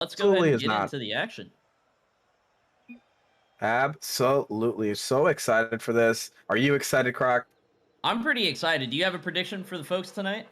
let's go ahead Absolutely and is get not. into the action. Absolutely. So excited for this. Are you excited, Croc? I'm pretty excited. Do you have a prediction for the folks tonight?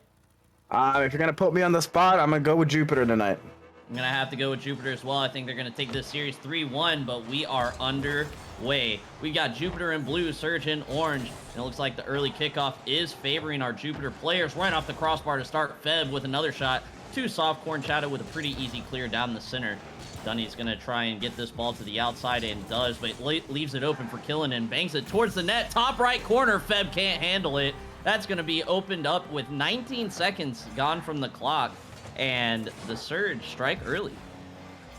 If you're gonna put me on the spot, I'm gonna go with Jupiter tonight. I'm going to have to go with Jupiter as well. I think they're going to take this series 3-1, but we are underway. We've got Jupiter in blue, Surge in orange, and it looks like the early kickoff is favoring our Jupiter players. Right off the crossbar to start. Feb with another shot. Two soft corn shadow with a pretty easy clear down the center. Dunny's going to try and get this ball to the outside and does, but leaves it open for Killen and bangs it towards the net. Top right corner. Feb can't handle it. That's going to be opened up with 19 seconds gone from the clock. And the Surge strike early.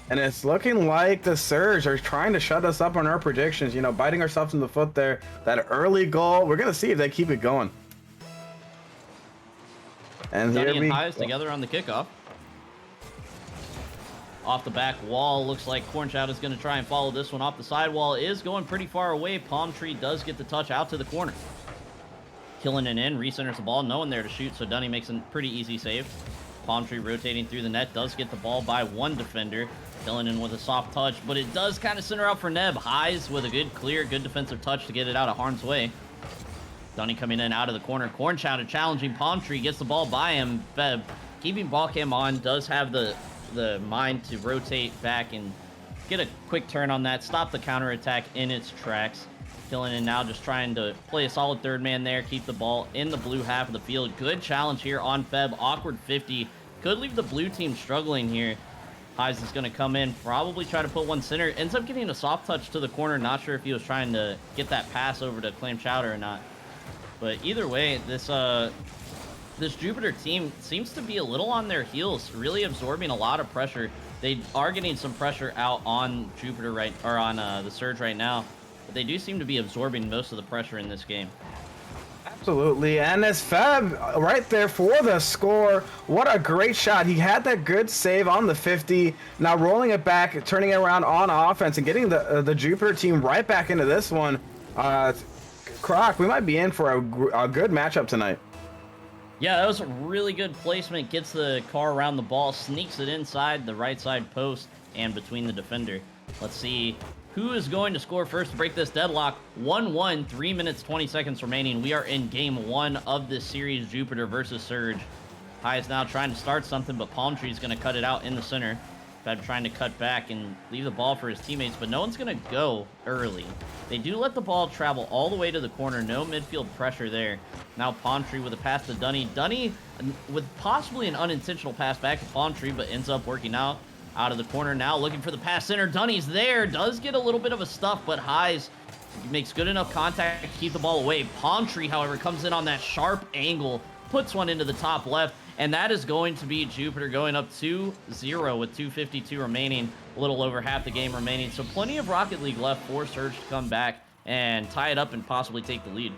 And it's looking like the Surge are trying to shut us up on our predictions, you know, biting ourselves in the foot there. That early goal, we're going to see if they keep it going. And Dunny here and we Highs together on the kickoff. Off the back wall, looks like Cornshout is going to try and follow this one off the sidewall. Is going pretty far away. Palm Tree does get the touch out to the corner. Killing it in, recenters the ball, no one there to shoot, so Dunny makes a pretty easy save. Palm Tree rotating through the net, does get the ball by one defender. Filling in with a soft touch, but it does kind of center out for Neb. Highs with a good clear, good defensive touch to get it out of harm's way. Dunny coming in out of the corner. Cornshout challenging Palm Tree, gets the ball by him. Feb keeping ball cam on, does have the mind to rotate back and get a quick turn on that, stop the counterattack in its tracks. Killing in now, just trying to play a solid third man there, keep the ball in the blue half of the field. Good challenge here on Feb. Awkward 50. Could leave the blue team struggling here. Highs is going to come in, probably try to put one center. Ends up getting a soft touch to the corner. Not sure if he was trying to get that pass over to Claim Chowder or not. But either way, this Jupiter team seems to be a little on their heels, really absorbing a lot of pressure. They are getting some pressure out on Jupiter on the Surge right now. But they do seem to be absorbing most of the pressure in this game. Absolutely, and as Feb right there for the score. What a great shot. He had that good save on the 50. Now rolling it back, turning it around on offense and getting the Jupiter team right back into this one. Croc, we might be in for a good matchup tonight. Yeah, that was a really good placement. Gets the car around the ball, sneaks it inside the right side post and between the defender. Let's see who is going to score first to break this deadlock. 1-1, 3 minutes, 20 seconds remaining. We are in game one of this series, Jupiter versus Surge. High is now trying to start something, but Palm Tree is going to cut it out in the center. Feb trying to cut back and leave the ball for his teammates, but no one's going to go early. They do let the ball travel all the way to the corner. No midfield pressure there. Now Palm Tree with a pass to Dunny. Dunny with possibly an unintentional pass back to Palm Tree, but ends up working out. Out of the corner now, looking for the pass center. Dunny's there, does get a little bit of a stuff, but Highs makes good enough contact to keep the ball away. Palm Tree, however, comes in on that sharp angle, puts one into the top left, and that is going to be Jupiter going up 2-0 with 2:52 remaining, a little over half the game remaining. So plenty of Rocket League left for Surge to come back and tie it up and possibly take the lead.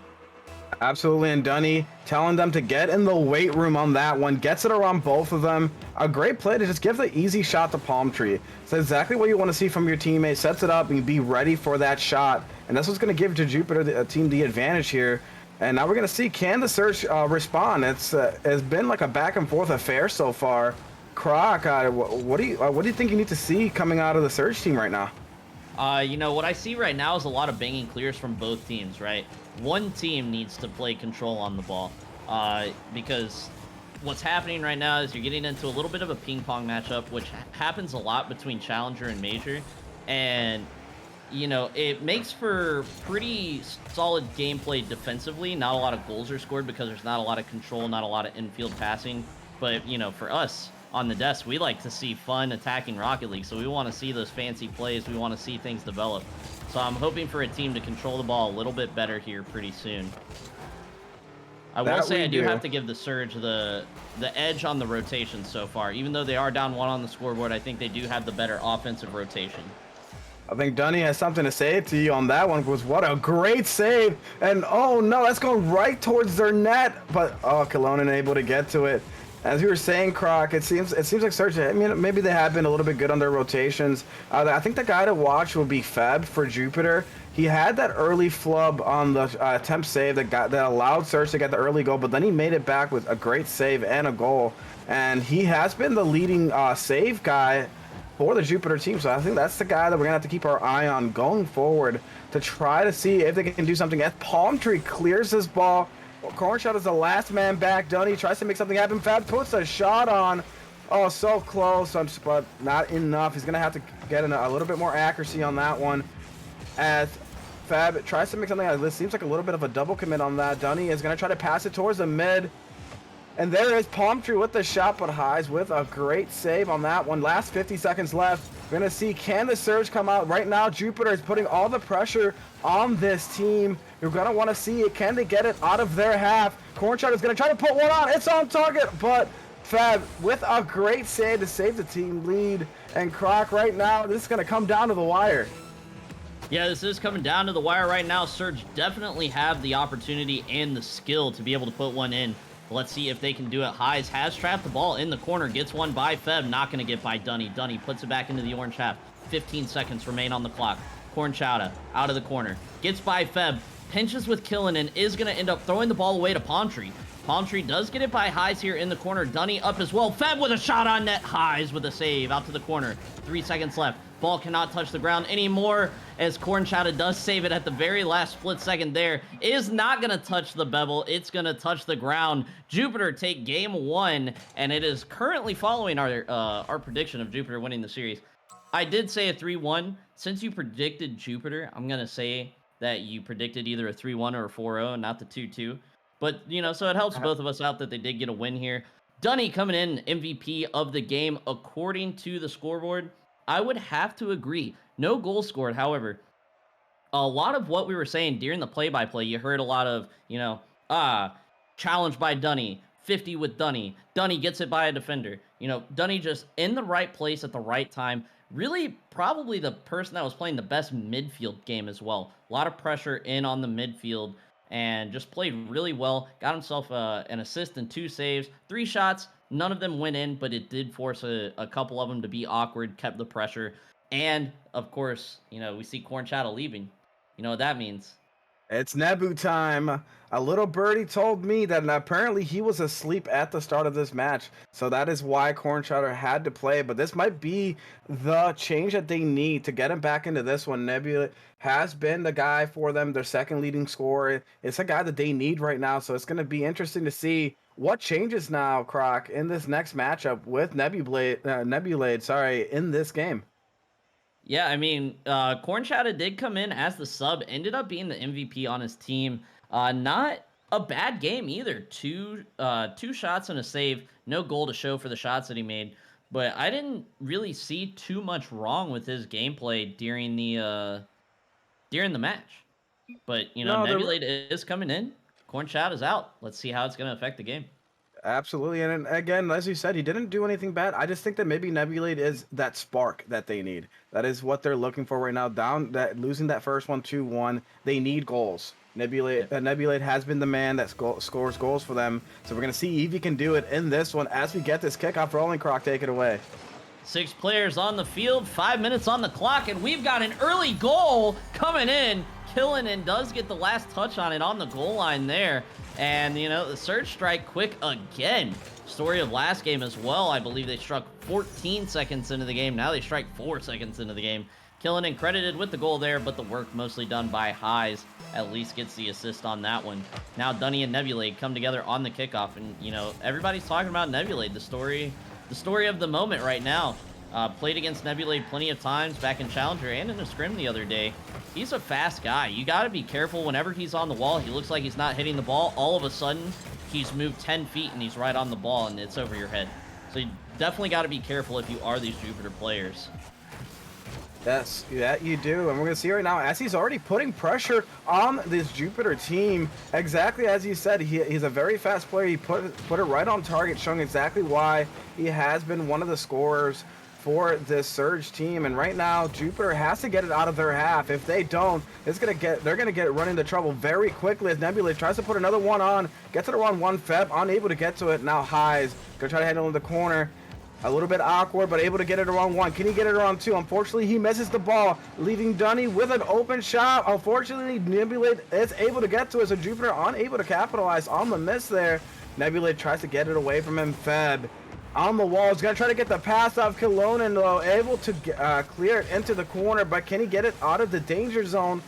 Absolutely, and Dunny telling them to get in the weight room on that one. Gets it around both of them. A great play to just give the easy shot to Palm Tree. It's exactly what you want to see from your teammate. Sets it up and be ready for that shot. And that's what's going to give to Jupiter the team the advantage here. And now we're going to see, can the Surge respond? It's been like a back and forth affair so far. Croc, what do you think you need to see coming out of the Surge team right now? You know, what I see right now is a lot of banging clears from both teams, right? One team needs to play control on the ball because what's happening right now is you're getting into a little bit of a ping pong matchup, which happens a lot between Challenger and Major. And, you know, it makes for pretty solid gameplay defensively. Not a lot of goals are scored because there's not a lot of control, not a lot of infield passing. But, you know, for us on the desk, we like to see fun attacking Rocket League. So we want to see those fancy plays. We want to see things develop. So I'm hoping for a team to control the ball a little bit better here pretty soon. I will say I do have to give the Surge the edge on the rotation so far. Even though they are down 1 on the scoreboard, I think they do have the better offensive rotation. I think Dunny has something to say to you on that one, because what a great save. And oh no, that's going right towards their net. But oh, Kelowna able to get to it. As you were saying, Croc, it seems like Surge, I mean, maybe they have been a little bit good on their rotations. I think the guy to watch will be Feb for Jupiter. He had that early flub on the attempt save that allowed Surge to get the early goal, but then he made it back with a great save and a goal. And he has been the leading save guy for the Jupiter team. So I think that's the guy that we're gonna have to keep our eye on going forward to try to see if they can do something. As Palm Tree clears this ball, Cornshot is the last man back. Dunny tries to make something happen. Fab puts a shot on. Oh, so close, but not enough. He's gonna have to get a little bit more accuracy on that one. As Fab tries to make something out of this, seems like a little bit of a double commit on that. Dunny is gonna try to pass it towards the mid. And there is Palm Tree with the shot, but Highs with a great save on that one. Last 50 seconds left. We're going to see, can the surge come out? Right now, Jupiter is putting all the pressure on this team. You're going to want to see it. Can they get it out of their half? Cornshot is going to try to put one on. It's on target, but Fab with a great save to save the team lead. And Croc, right now, this is going to come down to the wire. Yeah, this is coming down to the wire right now. Surge definitely have the opportunity and the skill to be able to put one in. Let's see if they can do it. Highs has trapped the ball in the corner. Gets one by Feb. Not going to get by Dunny. Dunny puts it back into the orange half. 15 seconds remain on the clock. Cornchowda out of the corner. Gets by Feb. Pinches with Killen and is going to end up throwing the ball away to Palm Tree. Palm Tree does get it by Highs here in the corner. Dunny up as well. Feb with a shot on net. Highs with a save out to the corner. 3 seconds left. Ball cannot touch the ground anymore as Cornchowda does save it at the very last split second there. Is not going to touch the bevel. It's going to touch the ground. Jupiter take game one, and it is currently following our prediction of Jupiter winning the series. I did say a 3-1. Since you predicted Jupiter, I'm going to say that you predicted either a 3-1 or a 4-0, not the 2-2. But, you know, so it helps both of us out that they did get a win here. Dunny coming in MVP of the game according to the scoreboard. I would have to agree. No goals scored, however. A lot of what we were saying during the play-by-play, you heard a lot of, you know, challenge by Dunny, 50 with Dunny. Dunny gets it by a defender. You know, Dunny just in the right place at the right time. Really, probably the person that was playing the best midfield game as well. A lot of pressure in on the midfield and just played really well. Got himself an assist and 2 saves, 3 shots. None of them went in, but it did force a couple of them to be awkward, kept the pressure. And, of course, you know, we see Cornchowda leaving. You know what that means. It's Nebu time. A little birdie told me that apparently he was asleep at the start of this match. So that is why Cornchowda had to play. But this might be the change that they need to get him back into this one. Nebula has been the guy for them, their second leading scorer. It's a guy that they need right now. So it's going to be interesting to see what changes now, Croc, in this next matchup with Nebulade, in this game. Yeah, I mean, Cornchowda did come in as the sub, ended up being the MVP on his team. Not a bad game either. Two shots and a save. No goal to show for the shots that he made. But I didn't really see too much wrong with his gameplay during the match. But, you know, Nebulade is coming in. Cornchowda is out. Let's see how it's going to affect the game. Absolutely, and again, as you said, he didn't do anything bad. I just think that maybe Nebulade is that spark that they need. That is what they're looking for right now. Losing that first one 2-1, they need goals. Nebulade has been the man that scores goals for them. So we're gonna see if he can do it in this one as we get this kickoff rolling. Croc, take it away. 6 players on the field, 5 minutes on the clock, and we've got an early goal coming in. Killen does get the last touch on it on the goal line there. And, you know, the Surge strike quick again. Story of last game as well. I believe they struck 14 seconds into the game. Now they strike 4 seconds into the game. Killen credited with the goal there, but the work mostly done by Highs. At least gets the assist on that one. Now Dunny and Nebulade come together on the kickoff. And, you know, everybody's talking about Nebulade, the story of the moment right now. Played against Nebulade plenty of times back in Challenger and in a scrim the other day. He's a fast guy. You got to be careful whenever he's on the wall. He looks like he's not hitting the ball. All of a sudden, he's moved 10 feet and he's right on the ball and it's over your head. So you definitely got to be careful if you are these Jupiter players. Yes, that you do. And we're going to see right now, as he's already putting pressure on this Jupiter team, exactly as you said, he's a very fast player. He put it right on target, showing exactly why he has been one of the scorers for this Surge team. And right now, Jupiter has to get it out of their half. If they don't, they're gonna get run into trouble very quickly as Nebula tries to put another one on, gets it around 1 Feb, unable to get to it. Now Highs gonna try to handle in the corner. A little bit awkward, but able to get it around 1. Can he get it around 2? Unfortunately, he misses the ball, leaving Dunny with an open shot. Unfortunately, Nebula is able to get to it, so Jupiter unable to capitalize on the miss there. Nebula tries to get it away from him. Feb On the wall, he's gonna try to get the pass off. Kilonen, though, able to clear it into the corner, but can he get it out of the danger zone?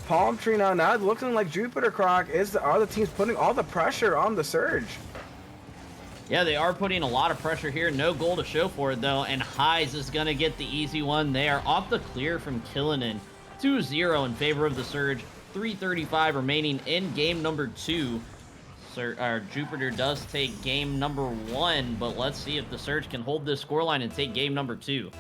Palm Tree now it's looking like Jupiter Croc are the teams putting all the pressure on the Surge. Yeah, they are putting a lot of pressure here. No goal to show for it, though, and Highs is going to get the easy one there. Off the clear from Kilonen. 2-0 in favor of the Surge. 3:35 remaining in game number 2. Jupiter does take game number 1, but let's see if the Surge can hold this scoreline and take game number 2.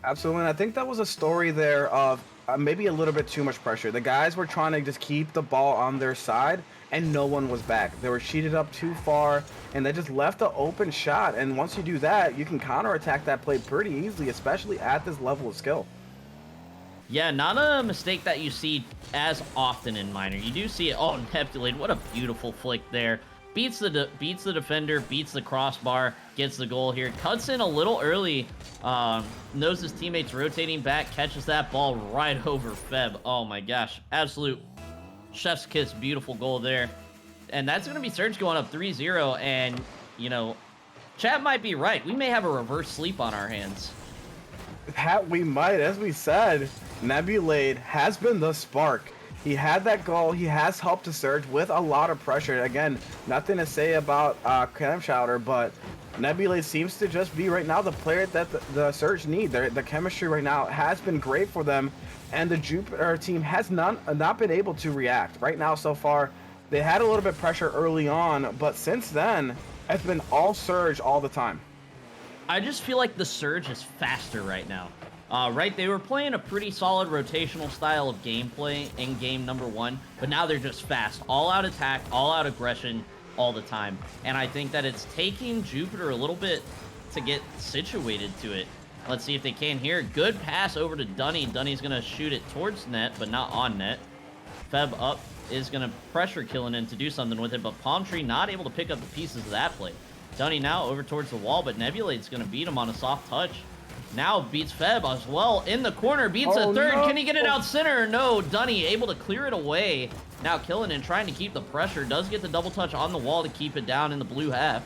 Absolutely, and I think that was a story there of maybe a little bit too much pressure. The guys were trying to just keep the ball on their side, and no one was back. They were cheated up too far, and they just left an open shot. And once you do that, you can counterattack that play pretty easily, especially at this level of skill. Yeah, not a mistake that you see as often in Minor. You do see it. Oh, Nebulade, what a beautiful flick there. Beats the defender, beats the crossbar, gets the goal here. Cuts in a little early, knows his teammates rotating back, catches that ball right over Feb. Oh my gosh, absolute chef's kiss, beautiful goal there. And that's going to be Surge going up 3-0, and, you know, chat might be right. We may have a reverse sweep on our hands. That we might, as we said, Nebulade has been the spark. He had that goal. He has helped the Surge with a lot of pressure. Again, nothing to say about Camshouter, but Nebulade seems to just be right now the player that the Surge need. The chemistry right now has been great for them, and the Jupiter team has not been able to react. Right now, so far, they had a little bit of pressure early on, but since then, it's been all Surge all the time. I just feel like the Surge is faster right now. Right, they were playing a pretty solid rotational style of gameplay in game number 1, but now they're just fast. All-out attack, all-out aggression, all the time. And I think that it's taking Jupiter a little bit to get situated to it. Let's see if they can here. Good pass over to Dunny. Dunny's going to shoot it towards net, but not on net. Feb up is going to pressure Kilonen to do something with it, but Palm Tree not able to pick up the pieces of that play. Dunny now over towards the wall, but Nebulade's going to beat him on a soft touch. Now beats Feb as well in the corner, beats a third. No. Can he get it out center? No, Dunny able to clear it away. Now Kilonen trying to keep the pressure, does get the double touch on the wall to keep it down in the blue half.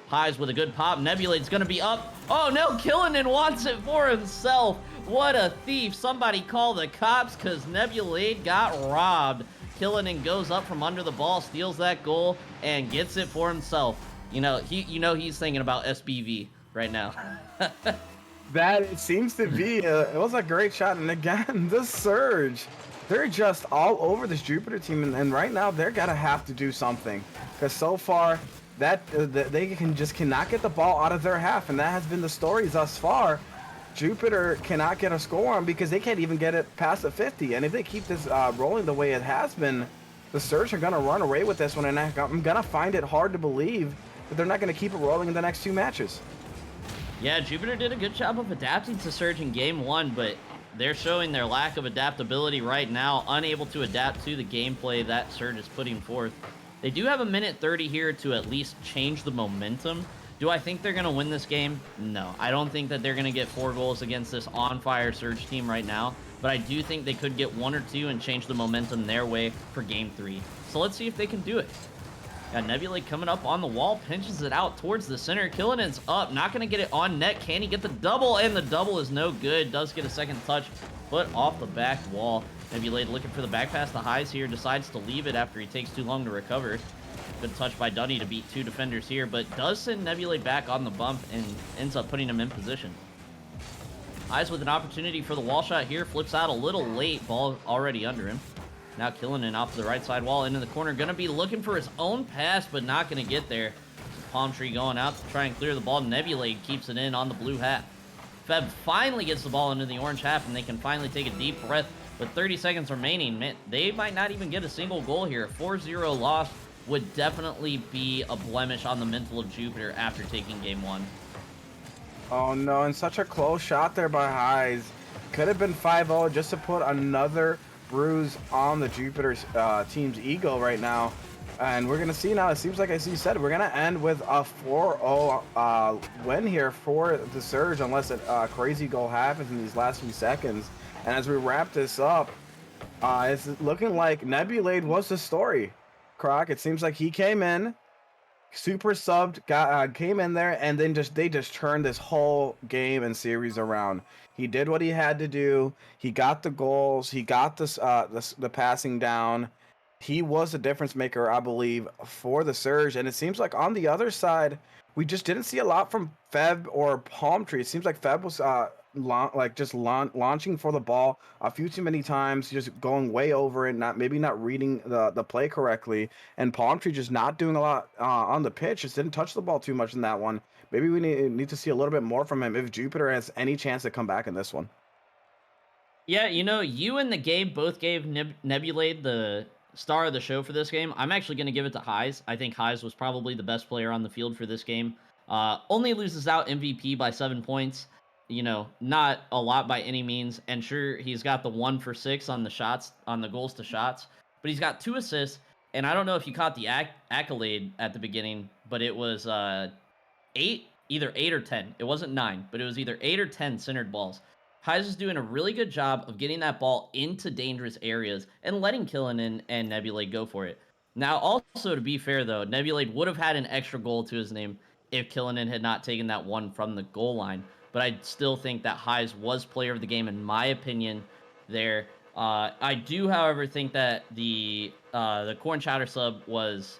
Highs with a good pop. Nebulade's gonna be up. Oh no, Kilonen wants it for himself. What a thief. Somebody call the cops because Nebulade got robbed. Kilonen goes up from under the ball, steals that goal, and gets it for himself. You know, he's thinking about SBV right now. That it seems to be. It was a great shot, and again, the Surge, they're just all over this Jupiter team, and right now they're gonna have to do something, because so far that they cannot get the ball out of their half, and that has been the story thus far. Jupiter cannot get a score on because they can't even get it past the 50, and if they keep this rolling the way it has been, the Surge are gonna run away with this one, and I'm gonna find it hard to believe that they're not gonna keep it rolling in the next 2 matches. Yeah, Jupiter did a good job of adapting to Surge in game 1, but they're showing their lack of adaptability right now, unable to adapt to the gameplay that Surge is putting forth. They do have a minute 30 here to at least change the momentum. Do I think they're going to win this game? No. I don't think that they're going to get 4 goals against this on-fire Surge team right now, but I do think they could get 1 or 2 and change the momentum their way for game 3. So let's see if they can do it. Got Nebulade coming up on the wall, pinches it out towards the center. Killenen's up, not going to get it on net. Can he get the double? And the double is no good. Does get a second touch, but off the back wall. Nebulade looking for the back pass. The Highs here decides to leave it after he takes too long to recover. Good touch by Dunny to beat 2 defenders here, but does send Nebulade back on the bump and ends up putting him in position. Highs with an opportunity for the wall shot here. Flips out a little late. Ball already under him. Now Kilonen off the right side wall into the corner. Going to be looking for his own pass, but not going to get there. Palm Tree going out to try and clear the ball. Nebulade keeps it in on the blue half. Feb finally gets the ball into the orange half, and they can finally take a deep breath. With 30 seconds remaining, man, they might not even get a single goal here. A 4-0 loss would definitely be a blemish on the mental of Jupiter after taking game 1. Oh no, and such a close shot there by Highs. Could have been 5-0 just to put another bruise on the Jupiter team's ego right now. And we're going to see now, it seems like, as you said, we're going to end with a 4-0 win here for the Surge, unless a crazy goal happens in these last few seconds. And as we wrap this up, it's looking like Nebulade was the story. Croc, it seems like he came in, super subbed, came in there, and then they just turned this whole game and series around. He did what he had to do. He got the goals. He got the passing down. He was a difference maker, I believe, for the Surge. And it seems like on the other side, we just didn't see a lot from Feb or Palm Tree. It seems like Feb was launching for the ball a few too many times, just going way over it, maybe not reading the play correctly, and Palm Tree just not doing a lot on the pitch. Just didn't touch the ball too much in that one. Maybe we need to see a little bit more from him if Jupiter has any chance to come back in this one. Yeah, you know, you and the Gabe both gave Nebulade the star of the show for this game. I'm actually going to give it to Highs. I think Highs was probably the best player on the field for this game. Only loses out MVP by 7 points. You know, not a lot by any means. And sure, he's got the 1 for 6 on the shots, on the goals to shots, but he's got 2 assists. And I don't know if you caught the accolade at the beginning, but it was 8, either 8 or 10. It wasn't 9, but it was either 8 or 10 centered balls. Highs is doing a really good job of getting that ball into dangerous areas and letting Killin and Nebulade go for it. Now, also, to be fair, though, Nebulade would have had an extra goal to his name if Killin had not taken that one from the goal line. But I still think that Highs was player of the game, in my opinion, there. I do, however, think that the Corn Chowder sub was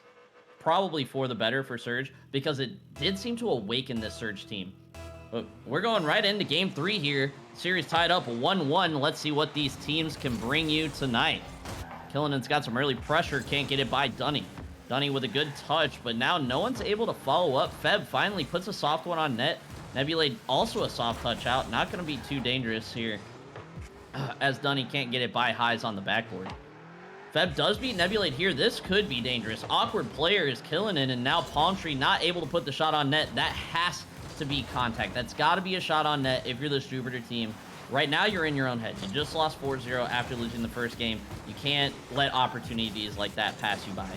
probably for the better for Surge, because it did seem to awaken this Surge team. But we're going right into Game 3 here. Series tied up 1-1. Let's see what these teams can bring you tonight. Killinan's got some early pressure. Can't get it by Dunny. Dunny with a good touch, but now no one's able to follow up. Feb finally puts a soft one on net. Nebulade also a soft touch out. Not going to be too dangerous here, as Dunny can't get it by Highs on the backboard. Feb does beat Nebulade here. This could be dangerous. Awkward player is Killinin, and now Palm Tree not able to put the shot on net. That has to be contact. That's got to be a shot on net if you're this Jupiter team. Right now, you're in your own head. You just lost 4-0 after losing the first game. You can't let opportunities like that pass you by.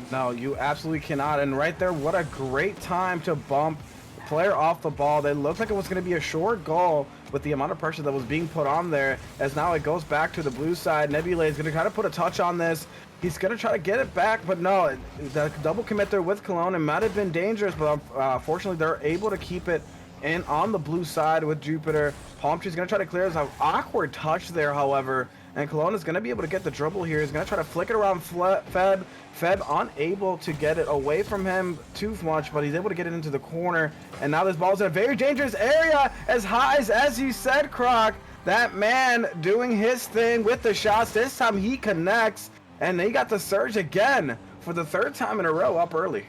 No, you absolutely cannot. And right there, what a great time to bump player off the ball. That looked like it was going to be a short goal with the amount of pressure that was being put on there, as now it goes back to the blue side. Nebula is going to try to put a touch on this. He's going to try to get it back, but no, the double commit there with Cologne, it might have been dangerous, but fortunately they're able to keep it in on the blue side with Jupiter. Palm Tree's going to try to clear. There's an awkward touch there, however, and Cologne is going to be able to get the dribble here. He's going to try to flick it around Feb. Feb unable to get it away from him too much, but he's able to get it into the corner. And now this ball's in a very dangerous area, as Highs, as you said, Croc. That man doing his thing with the shots. This time he connects, and they got the Surge again for the 3rd time in a row up early.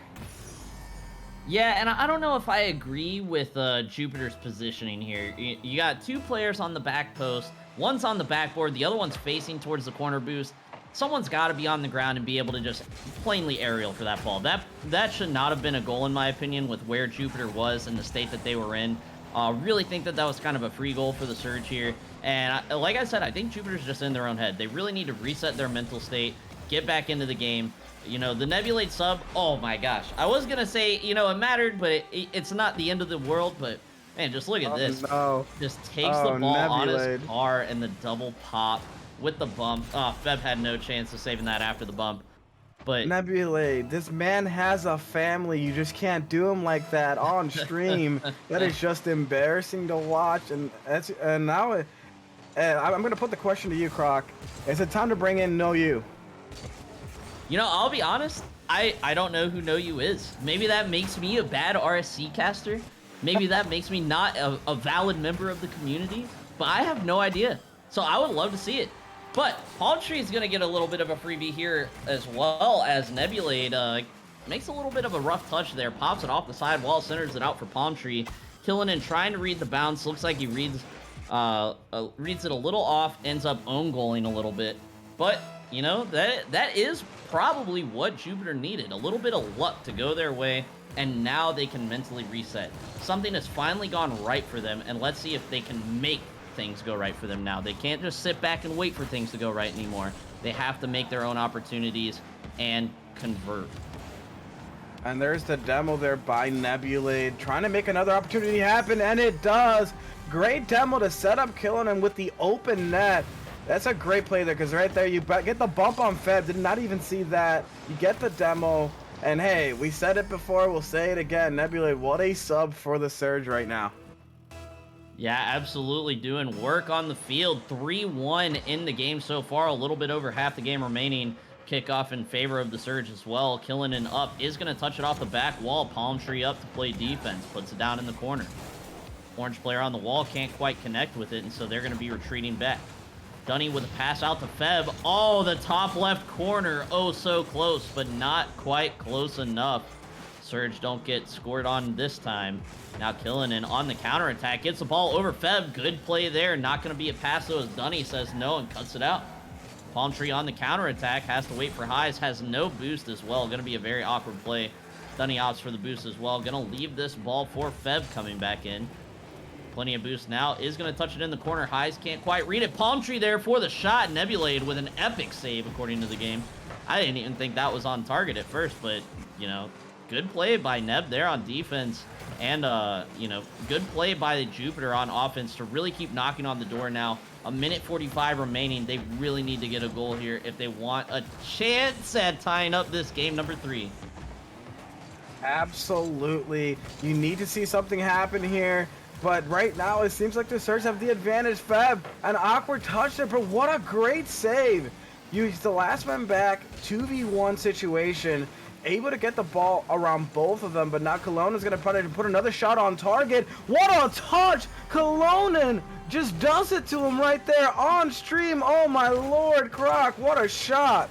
Yeah, and I don't know if I agree with Jupiter's positioning here. You got 2 players on the back post. One's on the backboard, the other one's facing towards the corner boost. Someone's got to be on the ground and be able to just plainly aerial for that ball. That should not have been a goal, in my opinion, with where Jupiter was and the state that they were in. Really think that was kind of a free goal for the Surge here. And like I said, I think Jupiter's just in their own head. They really need to reset their mental state, get back into the game. You know, the Nebulade sub, oh my gosh. I was going to say, you know, it mattered, but it's not the end of the world. But, man, just look at this. No. Just takes the ball Nebulade on his car and the double pop with the bump. Oh, Feb had no chance of saving that after the bump. But Nebulade, this man has a family. You just can't do him like that on stream. That is just embarrassing to watch. And now I'm going to put the question to you, Croc. Is it time to bring in No You? You know, I'll be honest, I don't know who No You is. Maybe that makes me a bad RSC caster. Maybe that makes me not a valid member of the community. But I have no idea. So I would love to see it. But Palm Tree is going to get a little bit of a freebie here, as well as Nebulade makes a little bit of a rough touch there. Pops it off the side wall, centers it out for Palm Tree. Killin trying to read the bounce. Looks like he reads it a little off. Ends up own goaling a little bit. But, you know, that is probably what Jupiter needed. A little bit of luck to go their way. And now they can mentally reset. Something has finally gone right for them. And let's see if they can make things go right for them now. They can't just sit back and wait for things to go right anymore. They have to make their own opportunities and convert. And there's the demo there by Nebulade, trying to make another opportunity happen, and it does. Great demo to set up killing him with the open net. That's a great play there, because right there you get the bump on Feb. Did not even see that. You get the demo, And hey, we said it before, we'll say it again. Nebula, what a sub for the Surge right now. Yeah, absolutely doing work on the field. 3-1 in the game so far. A little bit over half the game remaining. Kickoff in favor of the Surge as well. Killinen up is going to touch it off the back wall. Palm tree up to play defense. Puts it down in the corner. Orange player on the wall can't quite connect with it, and so they're going to be retreating back. Dunny with a pass out to Feb. Oh, the top left corner. Oh, so close, but not quite close enough. Surge don't get scored on this time. Now Killinen on the counterattack. Gets the ball over Feb. Good play there. Not going to be a pass, though, as Dunny says no and cuts it out. Palm tree on the counterattack. Has to wait for highs. Has no boost as well. Going to be a very awkward play. Dunny opts for the boost as well. Going to leave this ball for Feb coming back in. Plenty of boost now. Is going to touch it in the corner. Highs can't quite read it. Palm tree there for the shot. Nebulade with an epic save, according to the game. I didn't even think that was on target at first, but, you know, good play by Neb there on defense. And, you know, good play by Jupiter on offense to really keep knocking on the door now. A minute 45 remaining. They really need to get a goal here if they want a chance at tying up this game number 3. Absolutely. You need to see something happen here. But right now, it seems like the Surge have the advantage. Feb, an awkward touch there, but what a great save. He's the last man back, 2v1 situation, able to get the ball around both of them, but now Cologne is going to put another shot on target. What a touch! Cologne just does it to him right there on stream. Oh my lord, Croc, what a shot.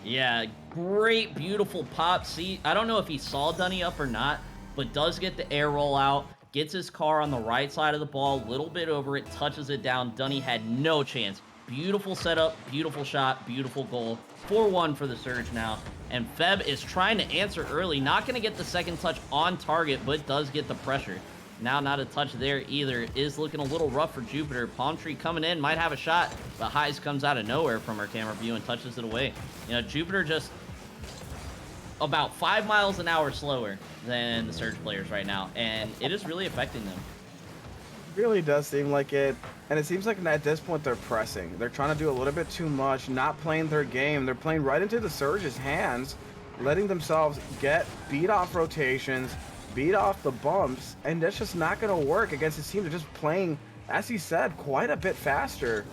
Yeah, great, beautiful pop. See, I don't know if he saw Dunny up or not, but does get the air roll out. Gets his car on the right side of the ball, a little bit over it, touches it down. Dunny had no chance. Beautiful setup, beautiful shot, beautiful goal. 4-1 for the Surge now. And Feb is trying to answer early. Not going to get the second touch on target, but does get the pressure. Now not a touch there either. Is looking a little rough for Jupiter. Palm tree coming in, might have a shot, but Highs comes out of nowhere from our camera view and touches it away. You know, Jupiter just about 5 miles an hour slower than the Surge players right now, and it is really affecting them. It really does seem like it, and it seems like at this point they're pressing. They're trying to do a little bit too much, not playing their game. They're playing right into the Surge's hands, letting themselves get beat off rotations, beat off the bumps, and that's just not going to work against this team. They're just playing, as he said, quite a bit faster.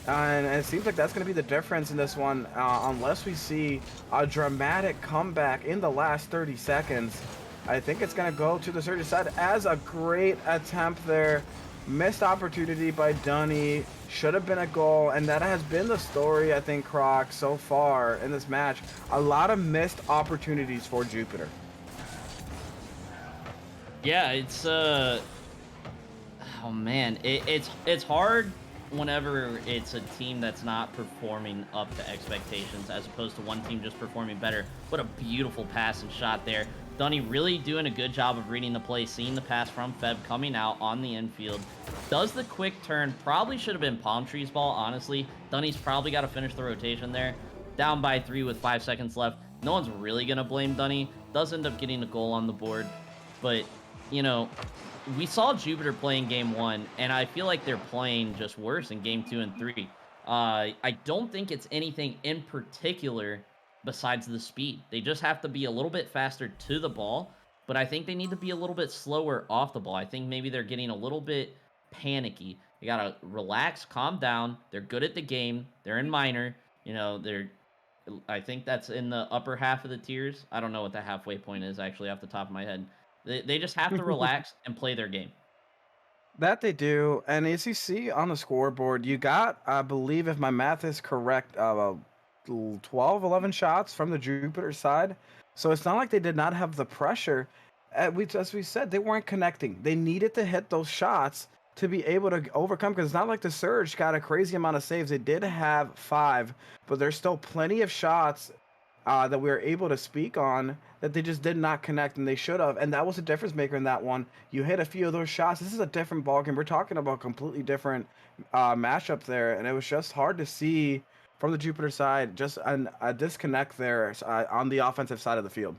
And it seems like that's going to be the difference in this one, unless we see a dramatic comeback in the last 30 seconds. I think it's going to go to the Surge's side as a great attempt there. Missed opportunity by Dunny. Should have been a goal, and that has been the story, I think, Croc, so far in this match. A lot of missed opportunities for Jupiter. Yeah, it's oh man, it's hard whenever it's a team that's not performing up to expectations as opposed to one team just performing better. What a beautiful pass and shot there. Dunny really doing a good job of reading the play, seeing the pass from Feb coming out on the infield. Does the quick turn. Probably should have been Palm Tree's ball, honestly. Dunny's probably got to finish the rotation there. Down by 3 with 5 seconds left. No one's really going to blame Dunny. Does end up getting a goal on the board. But, you know, we saw Jupiter playing game 1, and I feel like they're playing just worse in game 2 and 3. I don't think it's anything in particular besides the speed. They just have to be a little bit faster to the ball, but I think they need to be a little bit slower off the ball. I think maybe they're getting a little bit panicky. You gotta relax, calm down. They're good at the game. They're in minor. You know, I think that's in the upper half of the tiers. I don't know what the halfway point is actually off the top of my head. They just have to relax and play their game. That they do, and as you see on the scoreboard, you got, I believe, if my math is correct, 12, 11 shots from the Jupiter side. So it's not like they did not have the pressure. As we said, they weren't connecting. They needed to hit those shots to be able to overcome, because it's not like the Surge got a crazy amount of saves. They did have 5, but there's still plenty of shots that we were able to speak on that they just did not connect, and they should have. And that was a difference maker in that one. You hit a few of those shots. This is a different ballgame. We're talking about completely different matchup there, and it was just hard to see from the Jupiter side, just a disconnect there on the offensive side of the field.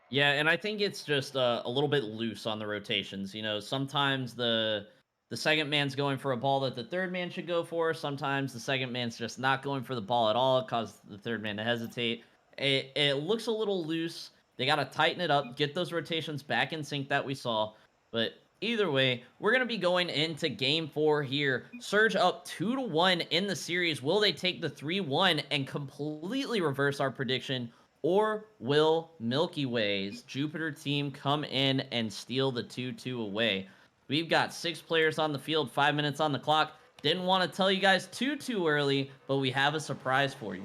Yeah, and I think it's just a little bit loose on the rotations. You know, sometimes the second man's going for a ball that the third man should go for. Sometimes the second man's just not going for the ball at all. It caused the third man to hesitate. It looks a little loose. They got to tighten it up, get those rotations back in sync that we saw. But either way, we're going to be going into game 4 here. Surge up 2-1 in the series. Will they take the 3-1 and completely reverse our prediction? Or will Milky Way's Jupiter team come in and steal the 2-2 away? We've got 6 players on the field, 5 minutes on the clock. Didn't want to tell you guys too early, but we have a surprise for you.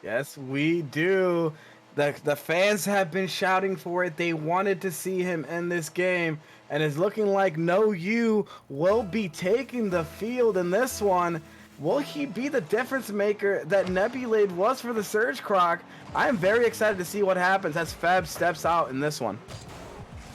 Yes, we do. The fans have been shouting for it. They wanted to see him in this game, and it's looking like No You will be taking the field in this one. Will he be the difference maker that Nebulade was for the Surge, Croc? I am very excited to see what happens as Feb steps out in this one.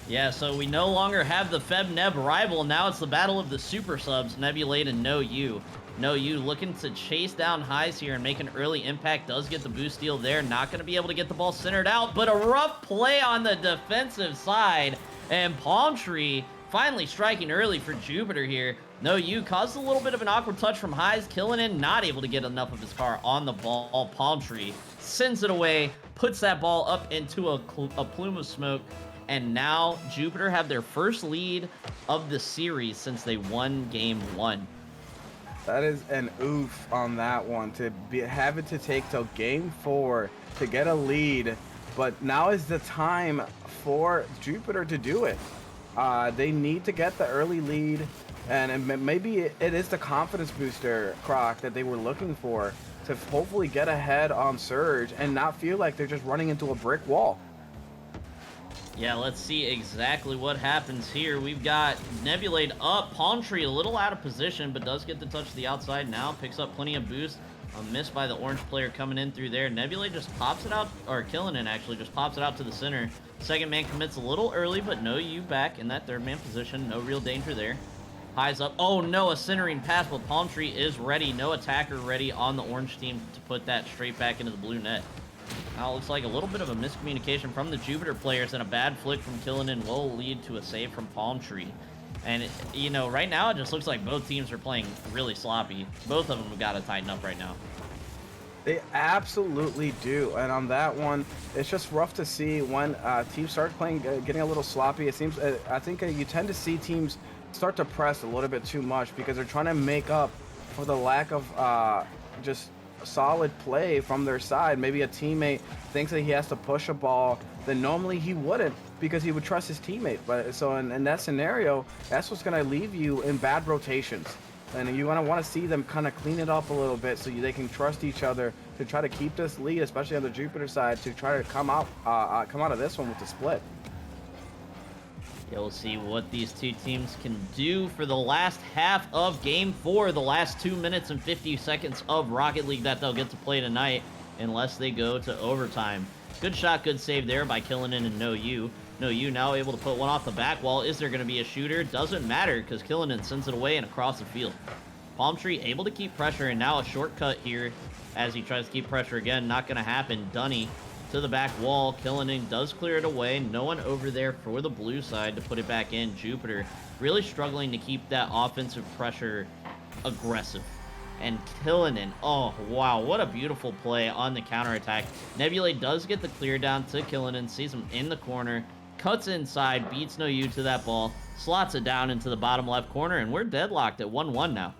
Yeah, so we no longer have the Feb-Neb rival. Now it's the battle of the super subs, Nebulade and No You. No You looking to chase down highs here and make an early impact. Does get the boost steal there. Not going to be able to get the ball centered out, but a rough play on the defensive side. And Palm Tree finally striking early for Jupiter here. No You caused a little bit of an awkward touch from highs. Killinan not able to get enough of his car on the ball. Palm Tree sends it away, puts that ball up into a plume of smoke. And now Jupiter have their first lead of the series since they won game 1. That is an oof on that one, to have it to take till game 4 to get a lead. But now is the time for Jupiter to do it. They need to get the early lead, and maybe it is the confidence booster, Croc, that they were looking for to hopefully get ahead on Surge and not feel like they're just running into a brick wall. Yeah, let's see exactly what happens here. We've got Nebulade up. Palm Tree a little out of position, but does get the touch to the outside now. Picks up plenty of boost. A miss by the orange player coming in through there. Nebulade just pops it out, or Killinan actually just pops it out to the center. Second man commits a little early, but No You back in that third man position. No real danger there. Highs up. Oh no, a centering pass, but Palm Tree is ready. No attacker ready on the orange team to put that straight back into the blue net. Now it looks like a little bit of a miscommunication from the Jupiter players, and a bad flick from Killinan will lead to a save from Palm Tree. And, you know, right now it just looks like both teams are playing really sloppy. Both of them have got to tighten up right now. They absolutely do, and on that one, it's just rough to see when teams start playing, getting a little sloppy. It seems, I think you tend to see teams start to press a little bit too much because they're trying to make up for the lack of just solid play from their side. Maybe a teammate thinks that he has to push a ball that normally he wouldn't because he would trust his teammate. But so in that scenario, that's what's going to leave you in bad rotations. And you're going to want to see them kind of clean it up a little bit so they can trust each other to try to keep this lead, especially on the Jupiter side, to try to come out of this one with the split. Yeah, we'll see what these two teams can do for the last half of Game 4, the last 2 minutes and 50 seconds of Rocket League that they'll get to play tonight, unless they go to overtime. Good shot, good save there by Killinan and No You. No You now able to put one off the back wall. Is there going to be a shooter? Doesn't matter, because Killinan sends it away and across the field. Palm Tree able to keep pressure, and now a shortcut here as he tries to keep pressure again. Not going to happen. Dunny to the back wall. Killinan does clear it away. No one over there for the blue side to put it back in. Jupiter really struggling to keep that offensive pressure aggressive. And Killinan, oh wow, what a beautiful play on the counterattack. Nebulade does get the clear down to Killinan, sees him in the corner, cuts inside, beats No You to that ball, slots it down into the bottom left corner, and we're deadlocked at 1-1 now.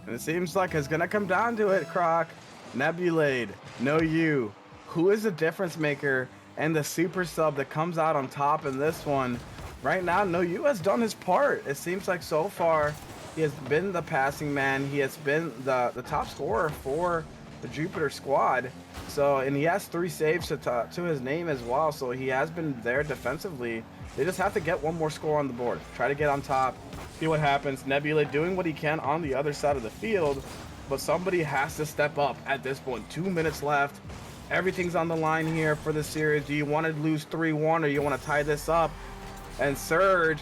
And it seems like it's gonna come down to it, Croc. Nebulade, No You. Who is the difference maker and the super sub that comes out on top in this one? Right now, No You has done his part. It seems like so far he has been the passing man. He has been the top scorer for the Jupiter squad. So, and he has 3 saves to his name as well. So he has been there defensively. They just have to get one more score on the board. Try to get on top. See what happens. Nebula doing what he can on the other side of the field. But somebody has to step up at this point. 2 minutes left. Everything's on the line here for the series. Do you want to lose 3-1 or you want to tie this up? And Surge,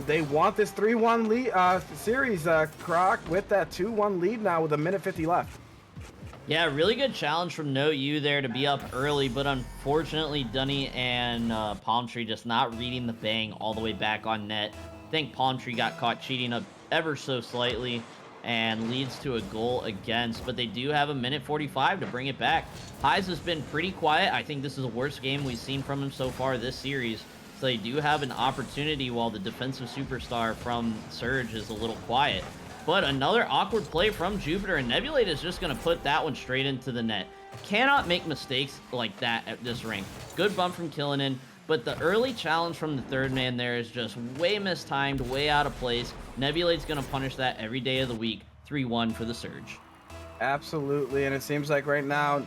they want this 3-1 lead series, Croc, with that 2-1 lead now with 1:50 left. Yeah, really good challenge from No You there to be up early, but unfortunately Dunny and Palm Tree just not reading the bang all the way back on net. I think Palm Tree got caught cheating up ever so slightly. and leads to a goal against, but they do have a minute 45 to bring it back. Highs has been pretty quiet. I think this is the worst game we've seen from him so far this series. So they do have an opportunity while the defensive superstar from Surge is a little quiet. But another awkward play from Jupiter, and Nebulate is just going to put that one straight into the net. Cannot make mistakes like that at this rank. Good bump from Killinen, but the early challenge from the third man there is just way mistimed, way out of place. Nebulate's going to punish that every day of the week. 3-1 for the Surge. Absolutely, and it seems like right now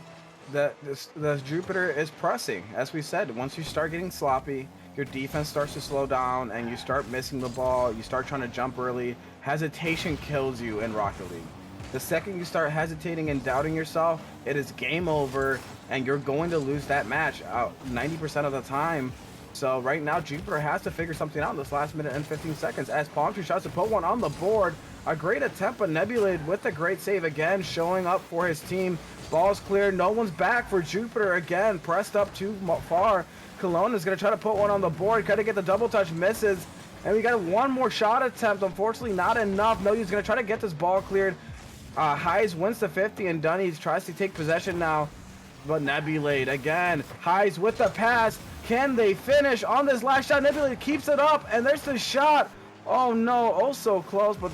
that the Jupiter is pressing. As we said, once you start getting sloppy, your defense starts to slow down and you start missing the ball, you start trying to jump early. Hesitation kills you in Rocket League. The second you start hesitating and doubting yourself, it is game over and you're going to lose that match 90% of the time. So right now, Jupiter has to figure something out in this last minute and 15 seconds as Palm Tree tries to put one on the board. A great attempt, but Nebulate with a great save again, showing up for his team. Ball's clear, no one's back for Jupiter again, pressed up too far. Cologne is going to try to put one on the board, try to get the double touch, misses. And we got one more shot attempt, unfortunately not enough. No, he's going to try to get this ball cleared. Highs wins the 50 and Dunny tries to take possession now. But Nebulate again, Highs with the pass. Can they finish on this last shot? Nebulate keeps it up and there's the shot. Oh no, oh so close, but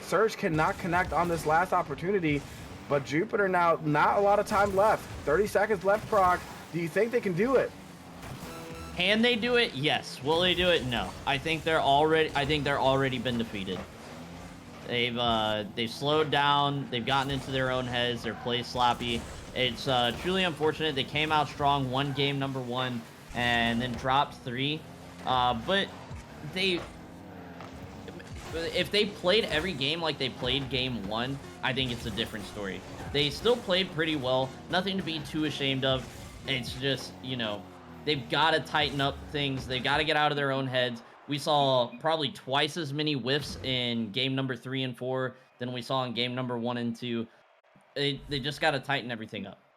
Surge cannot connect on this last opportunity. But Jupiter now, not a lot of time left. 30 seconds left, Croc. Do you think they can do it? Can they do it? Yes. Will they do it? No. I think they're already been defeated. They've slowed down. They've gotten into their own heads. They're play sloppy. It's truly unfortunate. They came out strong, won game number 1, and then dropped 3. But if they played every game like they played game 1, I think it's a different story. They still played pretty well. Nothing to be too ashamed of. It's just, you know, they've got to tighten up things. They've got to get out of their own heads. We saw probably twice as many whiffs in game number 3 and 4 than we saw in game number 1 and 2. They just got to tighten everything up.